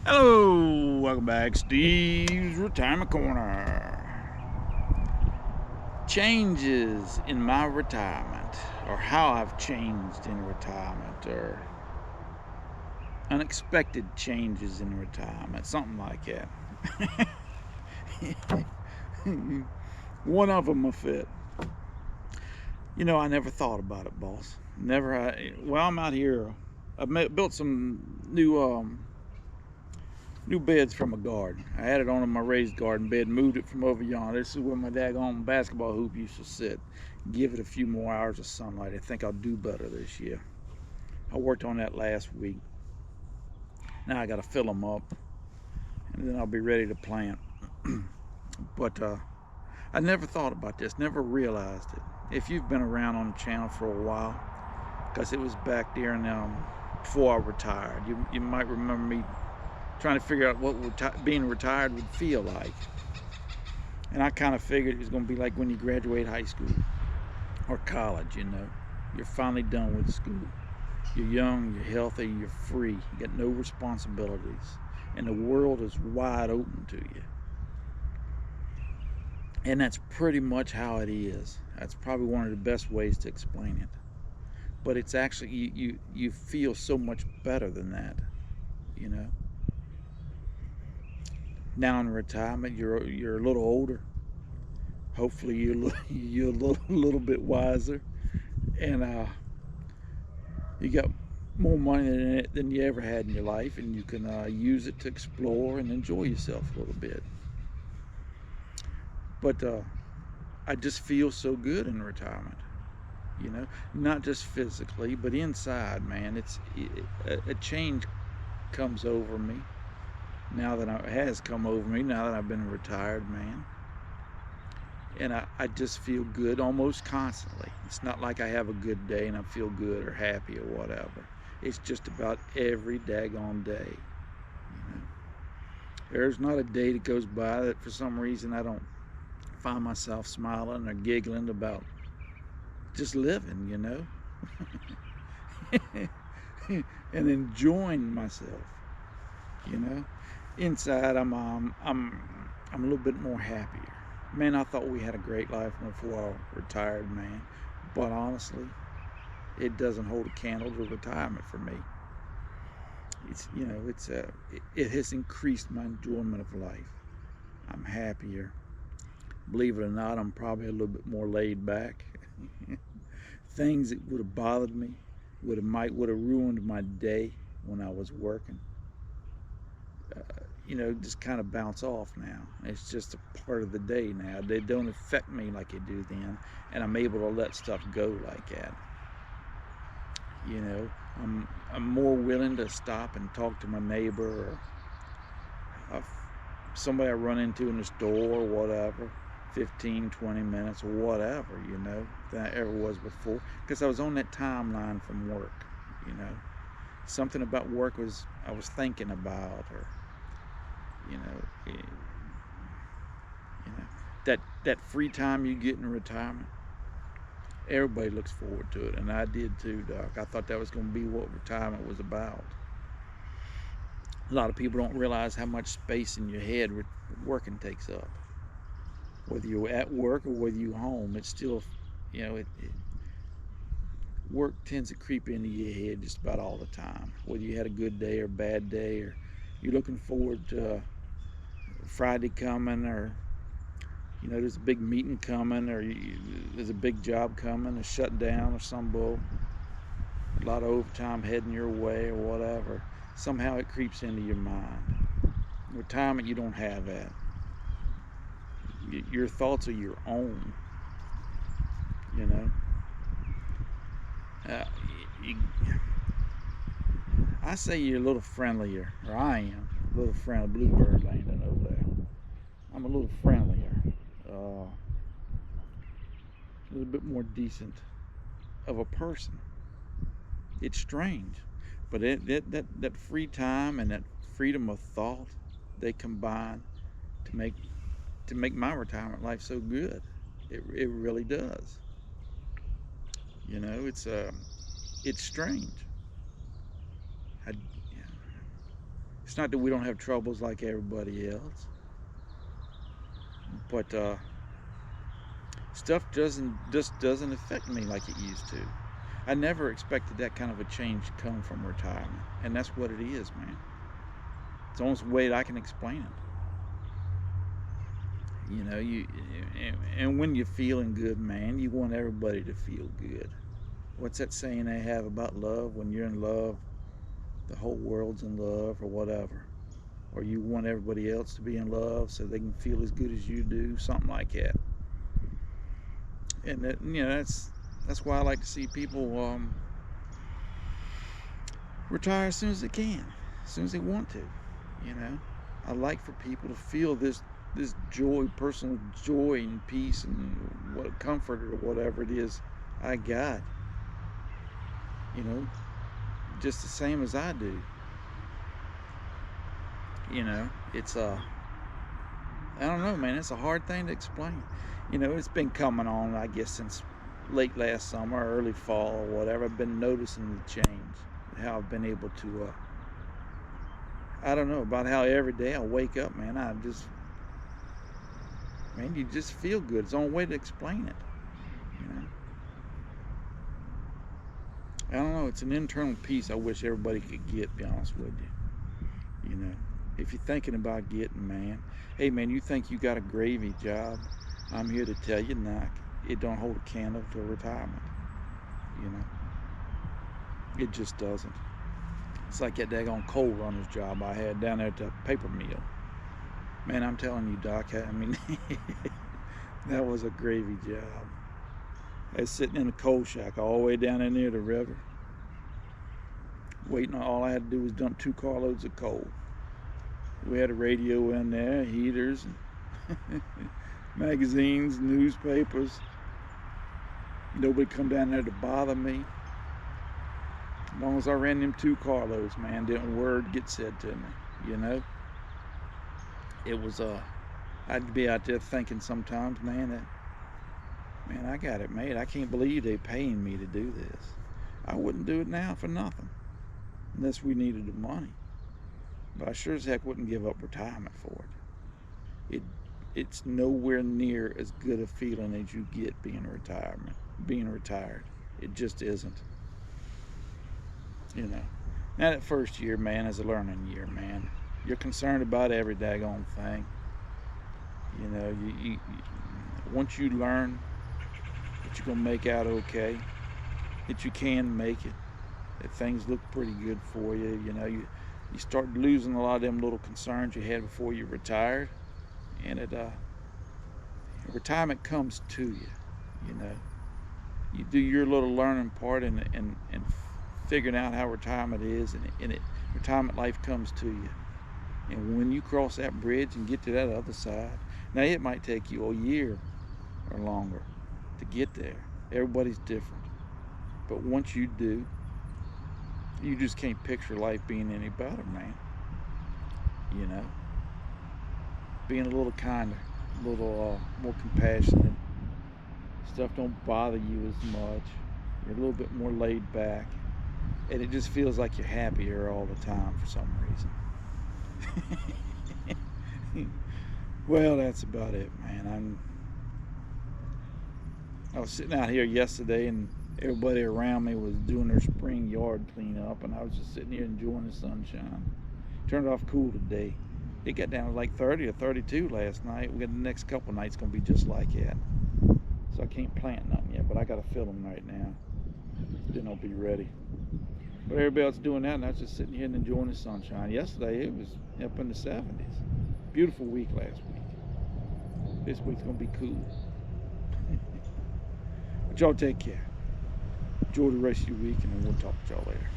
Hello, welcome back, Steve's Retirement Corner. Changes in my retirement, or how I've changed in retirement, or unexpected changes in retirement, something like that. One of them will fit. I never thought about it, boss. Never. Well, I'm out here. Built some new beds from a garden. I had it on my raised garden bed, moved it from over yonder. This is where my daggone basketball hoop used to sit. Give it a few more hours of sunlight. I think I'll do better this year. I worked on that last week. Now I got to fill them up, and then I'll be ready to plant. But I never thought about this, never realized it. If you've been around on the channel for a while, because it was back there and before I retired, you might remember me trying to figure out what being retired would feel like. And I kind of figured it was going to be like when you graduate high school or college, You're finally done with school. You're young, you're healthy, you're free. You got no responsibilities. And the world is wide open to you. And that's pretty much how it is. That's probably one of the best ways to explain it. But it's actually, you feel so much better than that, you know. Now in retirement, you're a little older. Hopefully you're a little bit wiser, and you got more money than you ever had in your life, and you can use it to explore and enjoy yourself a little bit. But I just feel so good in retirement, not just physically, but inside, man. A change comes over me has come over me now that I've been a retired man. And I just feel good almost constantly. It's not like I have a good day and I feel good or happy or whatever. It's just about every daggone day. There's not a day that goes by that for some reason I don't find myself smiling or giggling about just living, and enjoying myself. Inside I'm a little bit more happier. Man, I thought we had a great life before I retired, man. But honestly, it doesn't hold a candle to retirement for me. It has increased my enjoyment of life. I'm happier. Believe it or not, I'm probably a little bit more laid back. Things that would have bothered me would have ruined my day when I was working. Just kind of bounce off now. It's just a part of the day now. They don't affect me like they do then, and I'm able to let stuff go like that. I'm more willing to stop and talk to my neighbor or somebody I run into in the store or whatever, 15, 20 minutes or whatever, than I ever was before, because I was on that timeline from work. Something about work I was thinking about, or you know, that free time you get in retirement. Everybody looks forward to it, and I did too, Doc. I thought that was going to be what retirement was about. A lot of people don't realize how much space in your head working takes up. Whether you're at work or whether you're home, it's still, work tends to creep into your head just about all the time. Whether you had a good day or a bad day, or you're looking forward to Friday coming, or there's a big meeting coming, or there's a big job coming, a shutdown or some bull, a lot of overtime heading your way or whatever. Somehow it creeps into your mind. In retirement, you don't have that. Your thoughts are your own. Uh, you, I say you're a little friendlier, or I am a little friendly. Bluebird landing over there. I'm a little friendlier, a little bit more decent of a person. It's strange, but that free time and that freedom of thought, they combine to make my retirement life so good. It really does. It's strange. I, It's not that we don't have troubles like everybody else, but stuff just doesn't affect me like it used to. I never expected that kind of a change to come from retirement, and that's what it is, man. It's the only way that I can explain it. You know, and when you're feeling good, man, you want everybody to feel good. What's that saying they have about love? When you're in love, the whole world's in love, or whatever. Or you want everybody else to be in love so they can feel as good as you do, something like that. And that, you know, that's why I like to see people retire as soon as they can, as soon as they want to. You know, I like for people to feel this joy, personal joy and peace and what comfort or whatever it is I got. You know, just the same as I do. You know, it's I don't know, man. It's a hard thing to explain. You know, it's been coming on, I guess, since late last summer, early fall, or whatever. I've been noticing the change, how I've been able to. I don't know about how every day I wake up, man. Man, you just feel good. It's the only way to explain it. You know, I don't know. It's an internal peace I wish everybody could get. To be honest with you, you know, if you're thinking about getting, man, hey, man, you think you got a gravy job? I'm here to tell you, knock. It don't hold a candle to retirement. You know, it just doesn't. It's like that daggone coal runner's job I had down there at the paper mill. Man, I'm telling you, Doc, I mean, that was a gravy job. I was sitting in a coal shack all the way down there near the river, waiting. All I had to do was dump 2 carloads of coal. We had a radio in there, heaters, and magazines, newspapers. Nobody come down there to bother me. As long as I ran them 2 carloads, man, didn't a word get said to me, you know? It was, I'd be out there thinking sometimes, man, I got it made. I can't believe they're paying me to do this. I wouldn't do it now for nothing, unless we needed the money. But I sure as heck wouldn't give up retirement for it. It's nowhere near as good a feeling as you get being retired. It just isn't. You know. Now that first year, man, is a learning year, man. You're concerned about every daggone thing. You know, you once you learn that you're gonna make out okay, that you can make it, that things look pretty good for you. You know, you start losing a lot of them little concerns you had before you retired, and retirement comes to you. You know, you do your little learning part and figuring out how retirement is, and retirement life comes to you. And when you cross that bridge and get to that other side, now it might take you a year or longer to get there. Everybody's different. But once you do, you just can't picture life being any better, man. You know, being a little kinder, a little more compassionate. Stuff don't bother you as much. You're a little bit more laid back. And it just feels like you're happier all the time for some reason. Well, that's about it, man. I was sitting out here yesterday, and everybody around me was doing their spring yard cleanup, and I was just sitting here enjoying the sunshine. Turned off cool today. It got down to like 30 or 32 last night. We got the next couple nights gonna be just like that. So I can't plant nothing yet, but I gotta fill them right now. Then I'll be ready. But everybody else doing that, and I was just sitting here and enjoying the sunshine. Yesterday, it was up in the 70s. Beautiful week last week. This week's gonna be cool. But y'all take care. Enjoy the rest of your week, and we'll talk to y'all later.